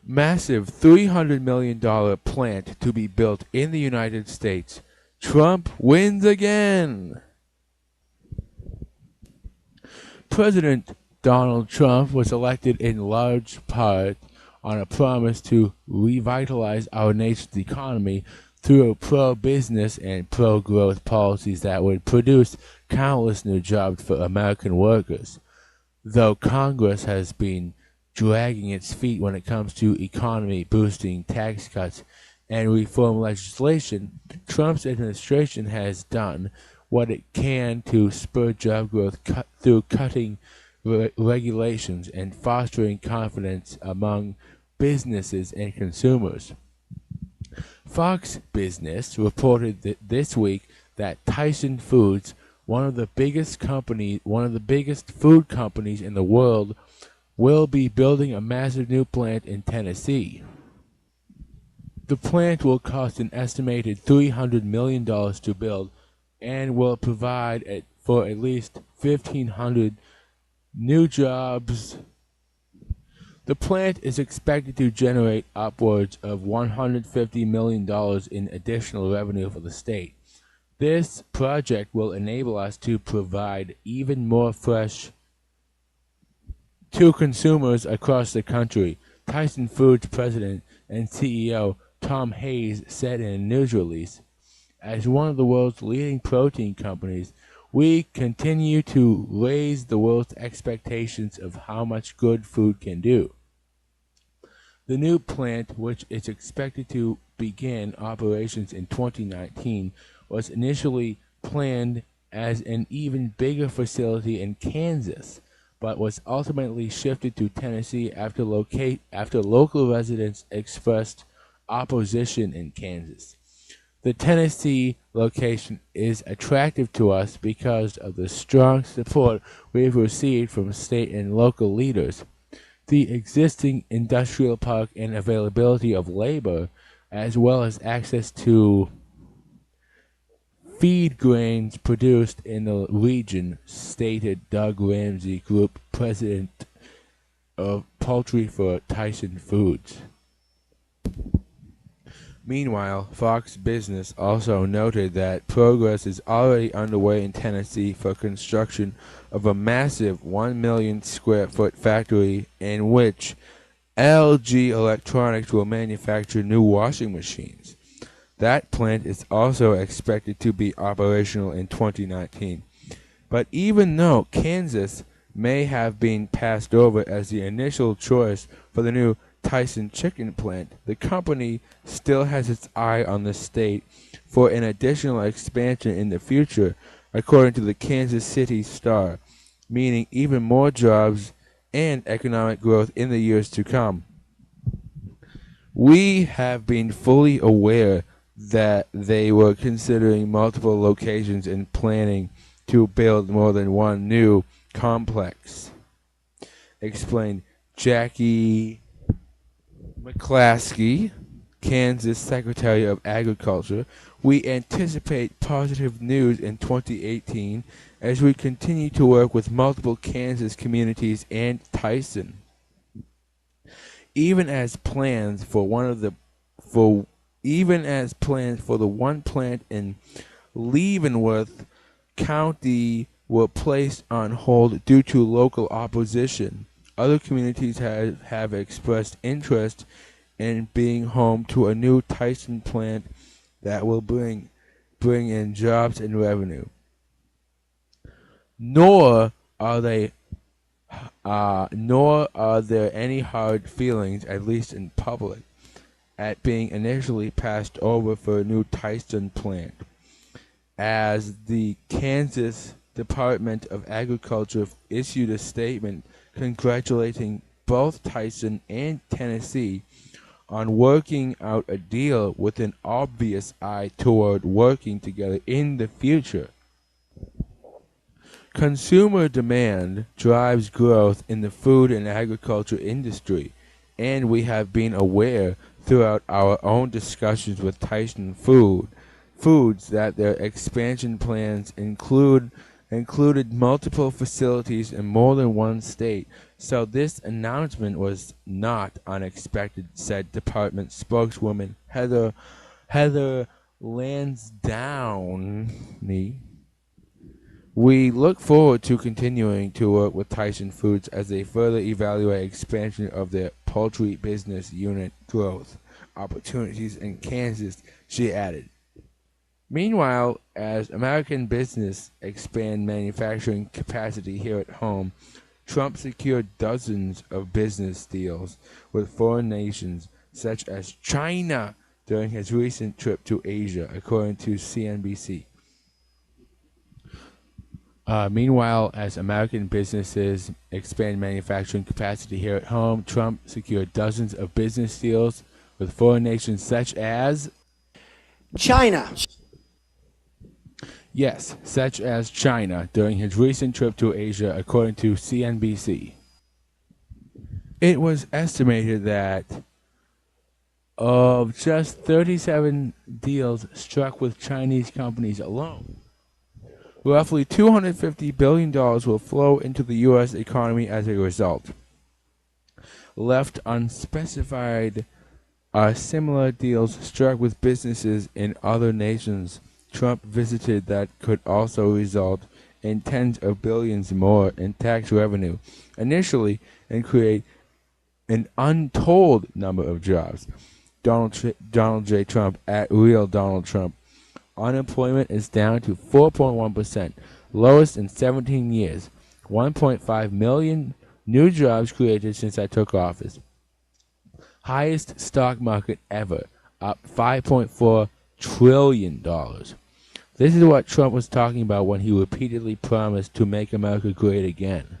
Massive $300 million plant to be built in the United States. Trump wins again. President Donald Trump was elected in large part on a promise to revitalize our nation's economy through pro-business and pro-growth policies that would produce countless new jobs for American workers. Though Congress has been dragging its feet when it comes to economy-boosting tax cuts and reform legislation, Trump's administration has done what it can to spur job growth through cutting regulations and fostering confidence among businesses and consumers. Fox Business reported this week that Tyson Foods, one of the biggest food companies in the world, will be building a massive new plant in Tennessee. The plant will cost an estimated $300 million to build and will provide for at least 1,500 new jobs. The plant is expected to generate upwards of $150 million in additional revenue for the state. This project will enable us to provide even more fresh to consumers across the country, Tyson Foods president and CEO Tom Hayes said in a news release. As one of the world's leading protein companies, we continue to raise the world's expectations of how much good food can do. The new plant, which is expected to begin operations in 2019, was initially planned as an even bigger facility in Kansas, but was ultimately shifted to Tennessee after local residents expressed opposition in Kansas. The Tennessee location is attractive to us because of the strong support we've received from state and local leaders, the existing industrial park and availability of labor, as well as access to feed grains produced in the region, stated Doug Ramsey, Group President of Poultry for Tyson Foods. Meanwhile, Fox Business also noted that progress is already underway in Tennessee for construction of a massive 1 million square foot factory in which LG Electronics will manufacture new washing machines. That plant is also expected to be operational in 2019. But even though Kansas may have been passed over as the initial choice for the new Tyson chicken plant, the company still has its eye on the state for an additional expansion in the future, according to the Kansas City Star, meaning even more jobs and economic growth in the years to come. We have been fully aware that they were considering multiple locations and planning to build more than one new complex, explained Jackie McClaskey, Kansas Secretary of Agriculture. We anticipate positive news in 2018 as we continue to work with multiple Kansas communities and Tyson. Even as plans for the one plant in Leavenworth County were placed on hold due to local opposition, other communities have expressed interest in being home to a new Tyson plant that will bring in jobs and revenue. Nor are there any hard feelings, at least in public, at being initially passed over for a new Tyson plant, as the Kansas Department of Agriculture issued a statement congratulating both Tyson and Tennessee on working out a deal with an obvious eye toward working together in the future. Consumer demand drives growth in the food and agriculture industry, and we have been aware throughout our own discussions with Tyson Foods that their expansion plans include included multiple facilities in more than one state, so this announcement was not unexpected, said department spokeswoman Heather Lansdowne. We look forward to continuing to work with Tyson Foods as they further evaluate expansion of their poultry business unit growth opportunities in Kansas, she added. Meanwhile, as American business expand manufacturing capacity here at home, Trump secured dozens of business deals with foreign nations such as China during his recent trip to Asia, according to CNBC. Meanwhile, as American businesses expand manufacturing capacity here at home, Trump secured dozens of business deals with foreign nations such as China. Yes, such as China during his recent trip to Asia, according to CNBC. It was estimated that of just 37 deals struck with Chinese companies alone, roughly $250 billion will flow into the U.S. economy as a result. Left unspecified are similar deals struck with businesses in other nations Trump visited that could also result in tens of billions more in tax revenue initially and create an untold number of jobs. Donald J. Trump at Real Donald Trump. Unemployment is down to 4.1%, lowest in 17 years. 1.5 million new jobs created since I took office. Highest stock market ever, up $5.4 trillion. This is what Trump was talking about when he repeatedly promised to make America great again.